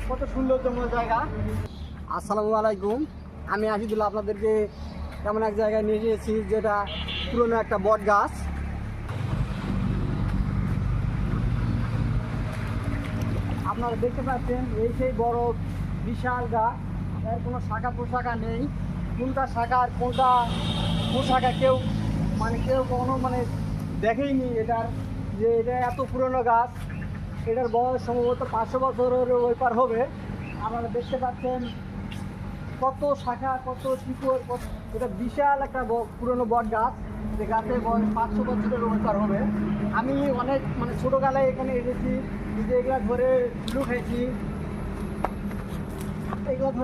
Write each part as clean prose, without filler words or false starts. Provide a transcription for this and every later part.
কত সৌন্দর্যময় জায়গা। আসসালামু আলাইকুম, আমি আশিদুল্লাহ আপনাদেরকে এমন এক জায়গায় নিয়ে এসেছি যেটা পুরনো একটা বট গাছ। আপনারা দেখতে পাচ্ছেন এই সেই বড় বিশাল গাছ, এর কোনো শাখা প্রশাখা নেই। কোনটা শাখা আর কোনটা প্রশাখা কেউ কখনো দেখেইনি এটার, যে এটা এত পুরনো গাছ। এটার বয়স সম্ভবত 500 বছরের ওই পার হবে। আপনারা দেখতে পাচ্ছেন কত শাখা, কত শিকড়, এটা বিশাল একটা পুরনো বট গাছ, যে গাছের বয়স 500 বছরের ওই পার হবে। আমি অনেক ছোটোবেলায় এখানে এসেছি, যে এগুলো ধরে ঝুলু খাইছি,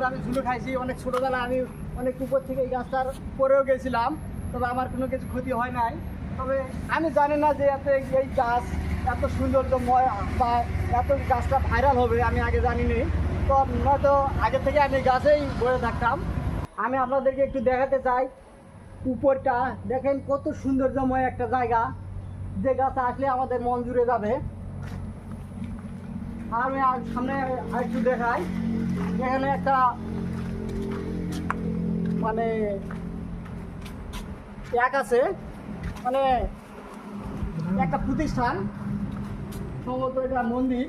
আমি ঝুলু খাইছি অনেক ছোটোবেলায়। আমি অনেক উপর থেকে এই গাছটার পরেও গেছিলাম, তবে আমার কোনো কিছু ক্ষতি হয় নাই। তবে আমি জানি না যে এই গাছ এত সৌন্দর্যময় বা এত গাছটা ভাইরাল হবে, আমি আগে জানিনি। তো নয়তো আগে থেকে আমি গাছেই বসে থাকতাম। আমি আপনাদেরকে একটু দেখাতে চাই উপরটা। দেখেন কত সৌন্দর্যময় একটা জায়গা, যে গাছে আসলে আমাদের মন জুড়ে যাবে। আর আমি সামনে একটু দেখাই, এখানে একটা এক আছে, একটা প্রতিষ্ঠান, সম্ভবত এটা মন্দির।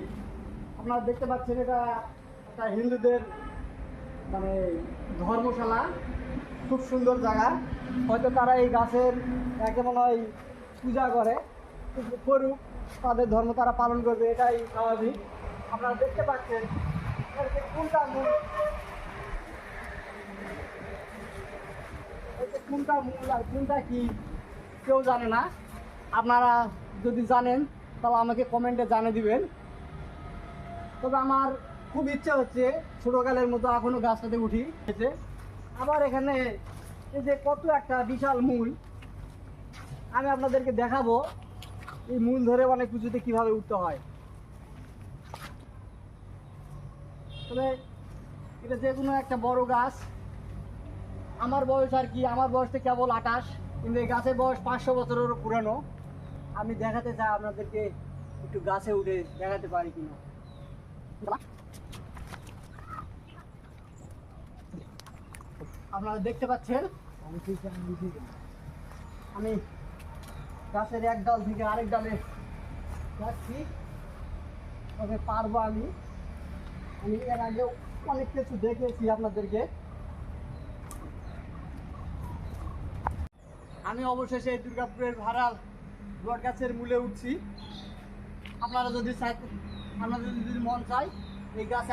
আপনারা দেখতে পাচ্ছেন এটা একটা হিন্দুদের ধর্মশালা। খুব সুন্দর জায়গা, হয়তো তারা এই গাছের একে মনে হয় পূজা করে, করুক, তাদের ধর্ম তারা পালন করবে, এটাই স্বাভাবিক। আপনারা দেখতে পাচ্ছেন কোনটা মূল, কোনটা মূল আর কোনটা কি কেউ জানে না। আপনারা যদি জানেন তাহলে আমাকে কমেন্টে জানিয়ে দিবেন। তবে আমার খুব ইচ্ছা হচ্ছে ছোটোকালের মতো এখনও গাছটাতে উঠি। আবার এখানে এই যে কত একটা বিশাল মূল, আমি আপনাদেরকে দেখাবো এই মূল ধরে অনেক কিছুতে কীভাবে উঠতে হয়। তবে এটা যে কোনো একটা বড় গাছ। আমার বয়স আর কি, আমার বয়সটা কেবল 28, কিন্তু এই গাছের বয়স 500 বছরেরও পুরানো। আমি দেখাতে চাই আপনাদেরকে, একটু গাছে উঠে দেখাতে পারি কিনা। আপনারা দেখতে পাচ্ছেন আমি গাছের এক ডাল থেকে আরেক ডালে যাচ্ছি, তবে পারবো আমি। এর আগেও অনেক কিছু দেখেছি আপনাদেরকে। আমি অবশেষে দুর্গাপুরের ভাড়াল বট গাছের মূলে উঠছি। আপনারা যদি মন চায় এই গাছে